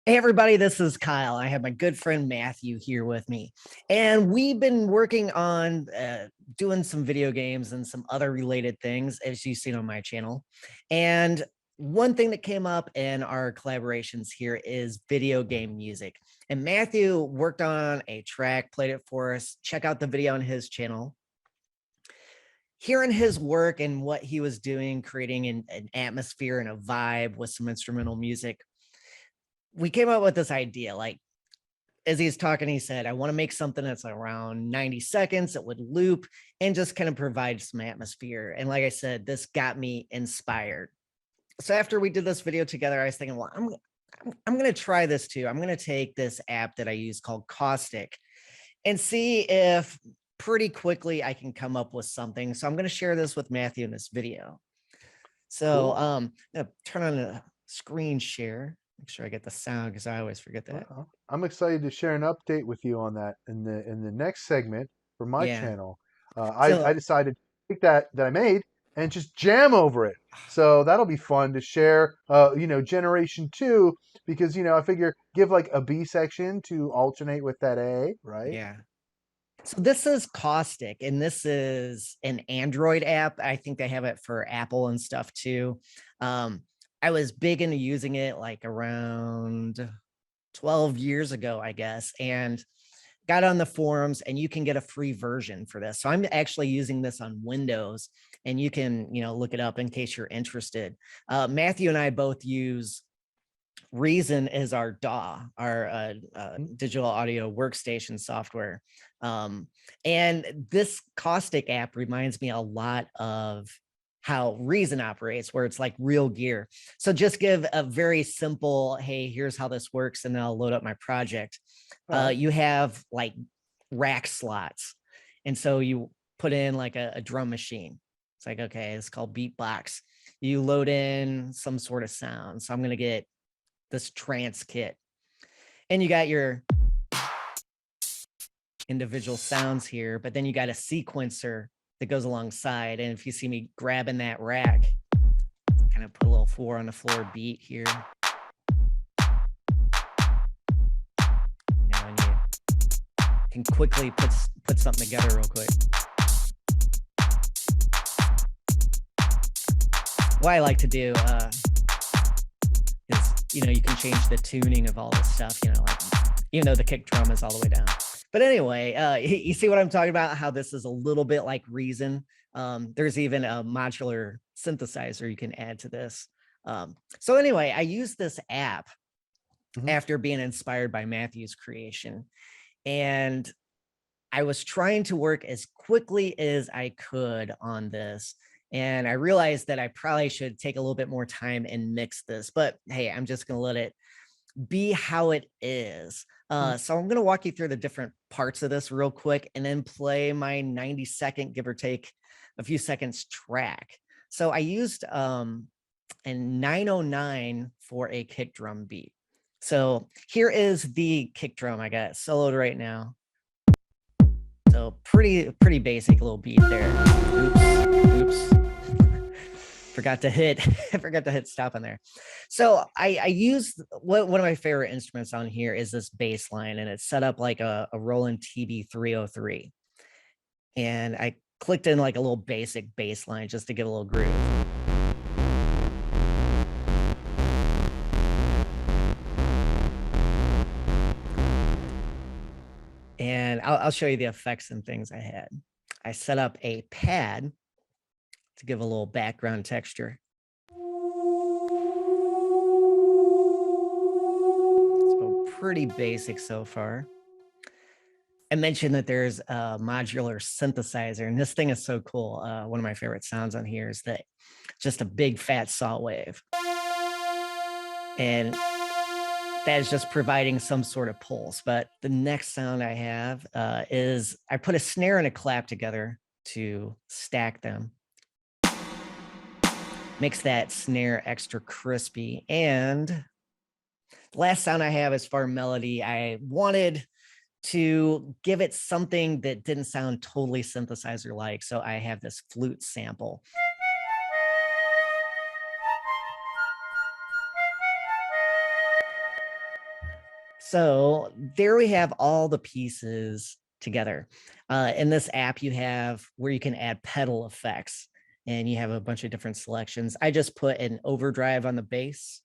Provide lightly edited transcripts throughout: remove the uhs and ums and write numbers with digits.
Hey everybody, this is Kyle. I have my good friend Matthew here with me, and we've been working on doing some video games and some other related things, as you've seen on my channel. And one thing that came up in our collaborations here is video game music. And Matthew worked on a track, played it for us. Check out the video on his channel. Hearing his work and what he was doing, creating an atmosphere and a vibe with some instrumental music, we came up with this idea. Like, as he's talking, he said, I want to make something that's around 90 seconds that would loop and just kind of provide some atmosphere. And like I said, this got me inspired. So after we did this video together, I was thinking, well, I'm going to try this too. I'm going to take this app that I use called Caustic and see if pretty quickly I can come up with something. So I'm going to share this with Matthew in this video. So Cool. I'm going to turn on the screen share. Make sure I get the sound because I always forget that. I'm excited to share an update with you on that in the next segment for my Yeah. channel. I So decided to take that I made and just jam over it. So that'll be fun to share. Generation two, because I figure give like a B section to alternate with that A, right? yeah. So this is Caustic, and this is an Android app. I think they have it for Apple and stuff too. I was big into using it like around 12 years ago, I guess, and got on the forums, and you can get a free version for this. So I'm actually using this on Windows, and you can, look it up in case you're interested. Matthew and I both use Reason is our DAW, our Mhm. digital audio workstation software. And this Caustic app reminds me a lot of how Reason operates, where it's like real gear. So just give a very simple, hey, here's how this works, and then I'll load up my project. All right. You have like rack slots. And so you put in like a drum machine. It's like, okay, it's called Beatbox. You load in some sort of sound. So I'm going to get this trance kit, and you got your individual sounds here, but then you got a sequencer that goes alongside. And if you see me grabbing that rack, kind of put a little 4 on the floor beat here, and you can quickly put something together real quick. What I like to do is, you can change the tuning of all this stuff, like, even though the kick drum is all the way down. But anyway, you see what I'm talking about, how this is a little bit like Reason. There's even a modular synthesizer you can add to this. So anyway, I use this app Mhm. after being inspired by Matthew's creation. And I was trying to work as quickly as I could on this. And I realized that I probably should take a little bit more time and mix this. But hey, I'm just going to let it be how it is. So I'm going to walk you through the different parts of this real quick and then play my 90-second, give or take a few seconds track. So I used a 909 for a kick drum beat. So here is the kick drum I got soloed right now. So pretty basic little beat there. Oops. Forgot to hit stop on there. So I used one of my favorite instruments on here is this bass line, and it's set up like a Roland TB-303. And I clicked in like a little basic bass line just to get a little groove. And I'll show you the effects and things I had. I set up a pad to give a little background texture. So pretty basic so far. I mentioned that there's a modular synthesizer, and this thing is so cool. One of my favorite sounds on here is that just a big fat saw wave. And that is just providing some sort of pulse. But the next sound I have is I put a snare and a clap together to stack them. Makes that snare extra crispy. And the last sound I have is for melody. I wanted to give it something that didn't sound totally synthesizer like. So I have this flute sample. So there we have all the pieces together. In this app, you have where you can add pedal effects and you have a bunch of different selections. I just put an overdrive on the bass.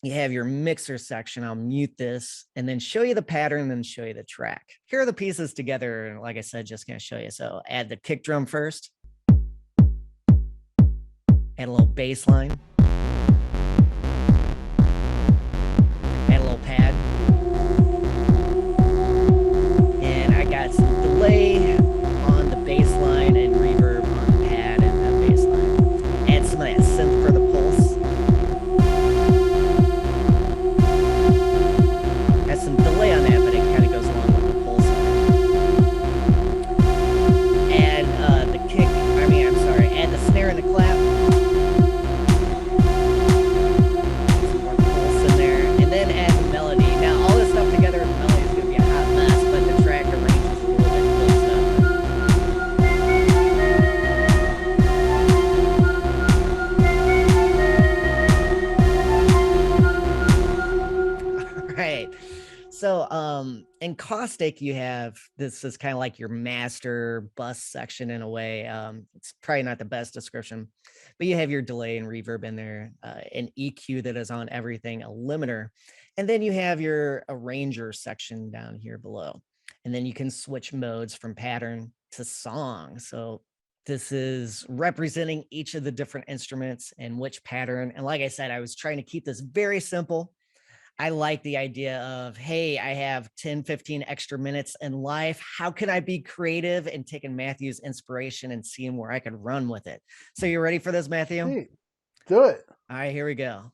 You have your mixer section. I'll mute this and then show you the pattern, then show you the track. Here are the pieces together. Like I said, just going to show you. So add the kick drum first, add a little bass line, add a little pad. And I got some delay on the bass line and reverb on the pad and the bass line. Add some of that synth for the pulse. Has some delay on that, but it kind of goes along with the pulse. Add the kick, I'm sorry, add the snare and the clap. Some more pulse in there. And then add the melody. Now, all this stuff together, the melody is going to be a hot mess, but the track arranges a little bit close up. All right. So in Caustic, you have this is kind of like your master bus section in a way. It's probably not the best description, but you have your delay and reverb in there, an EQ that is on everything, a limiter, and then you have your arranger section down here below. And then you can switch modes from pattern to song. So this is representing each of the different instruments and which pattern. And like I said, I was trying to keep this very simple. I like the idea of, hey, I have 10, 15 extra minutes in life. How can I be creative and taking Matthew's inspiration and seeing where I could run with it? So you ready for this, Matthew? Hey, do it. All right, here we go.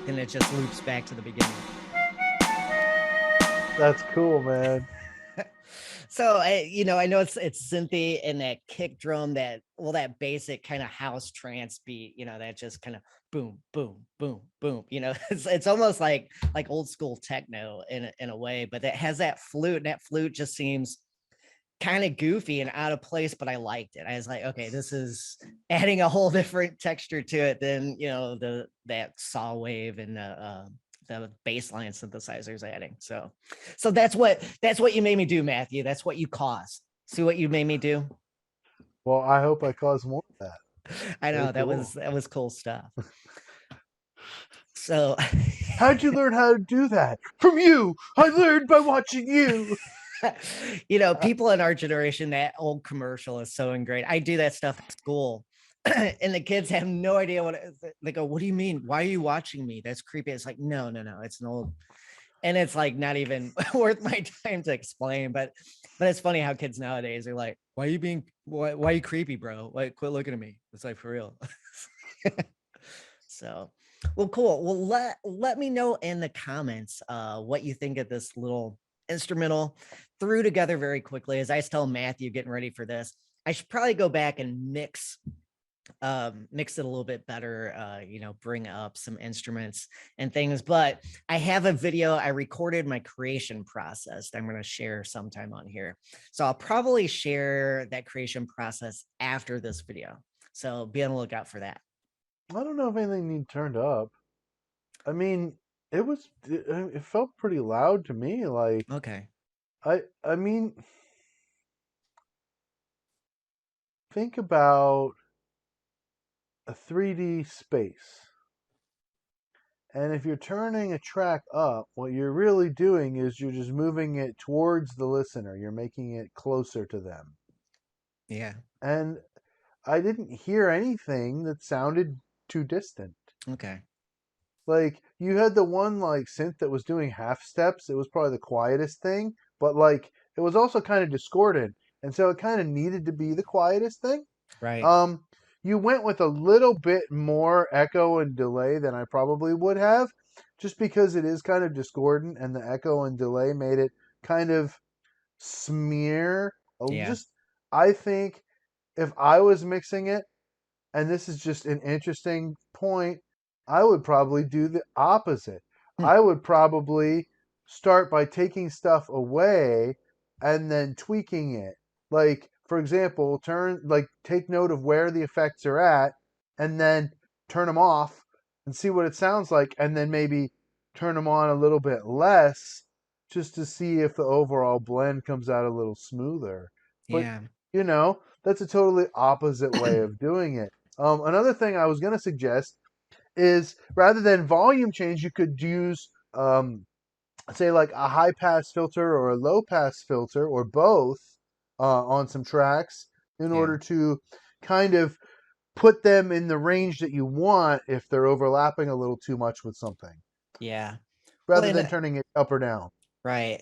Then it just loops back to the beginning. That's cool, man. So I know it's synthy and that kick drum, that basic kind of house trance beat, that just kind of boom, boom, boom, boom. It's almost like old school techno in a way, but it has that flute, and that flute just seems kind of goofy and out of place, but I liked it. I was like, okay, this is adding a whole different texture to it than that saw wave and the baseline synthesizers adding. So that's what you made me do, Matthew. That's what you caused. See what you made me do? Well, I hope I cause more of that. I know Very cool. that was cool stuff. So how'd you learn how to do that? From you. I learned by watching you. People in our generation, that old commercial is so ingrained. I do that stuff at school. And the kids have no idea what it is. They go, what do you mean? Why are you watching me? That's creepy. It's like, no, it's an old, and it's like not even worth my time to explain. But it's funny how kids nowadays are like, why are you creepy, bro? Like, quit looking at me. It's like, for real. So, well, cool. Well, let me know in the comments what you think of this little instrumental. Threw together very quickly. As I was telling Matthew getting ready for this, I should probably go back and mix it a little bit better, bring up some instruments and things. But I have a video, I recorded my creation process that I'm going to share sometime on here. So I'll probably share that creation process after this video. So be on the lookout for that. I don't know if anything needs turned up. I mean, it felt pretty loud to me. Like, Okay. I mean, think about a 3D space. And if you're turning a track up, what you're really doing is you're just moving it towards the listener. You're making it closer to them. Yeah. And I didn't hear anything that sounded too distant. Okay. Like you had the one like synth that was doing half steps. It was probably the quietest thing, but like it was also kind of discordant, and so it kind of needed to be the quietest thing. Right. Um, you went with a little bit more echo and delay than I probably would have, just because it is kind of discordant, and the echo and delay made it kind of smear. Yeah. Just I think if I was mixing it, and this is just an interesting point, I would probably do the opposite. Hmm. I would probably start by taking stuff away and then tweaking it. Like, for example, take note of where the effects are at and then turn them off and see what it sounds like, and then maybe turn them on a little bit less just to see if the overall blend comes out a little smoother. But, Yeah. that's a totally opposite way of doing it. Another thing I was going to suggest is rather than volume change, you could use, say, like a high pass filter or a low pass filter or both on some tracks in Yeah. order to kind of put them in the range that you want if they're overlapping a little too much with something, Yeah. Well, rather than and turning it up or down. right.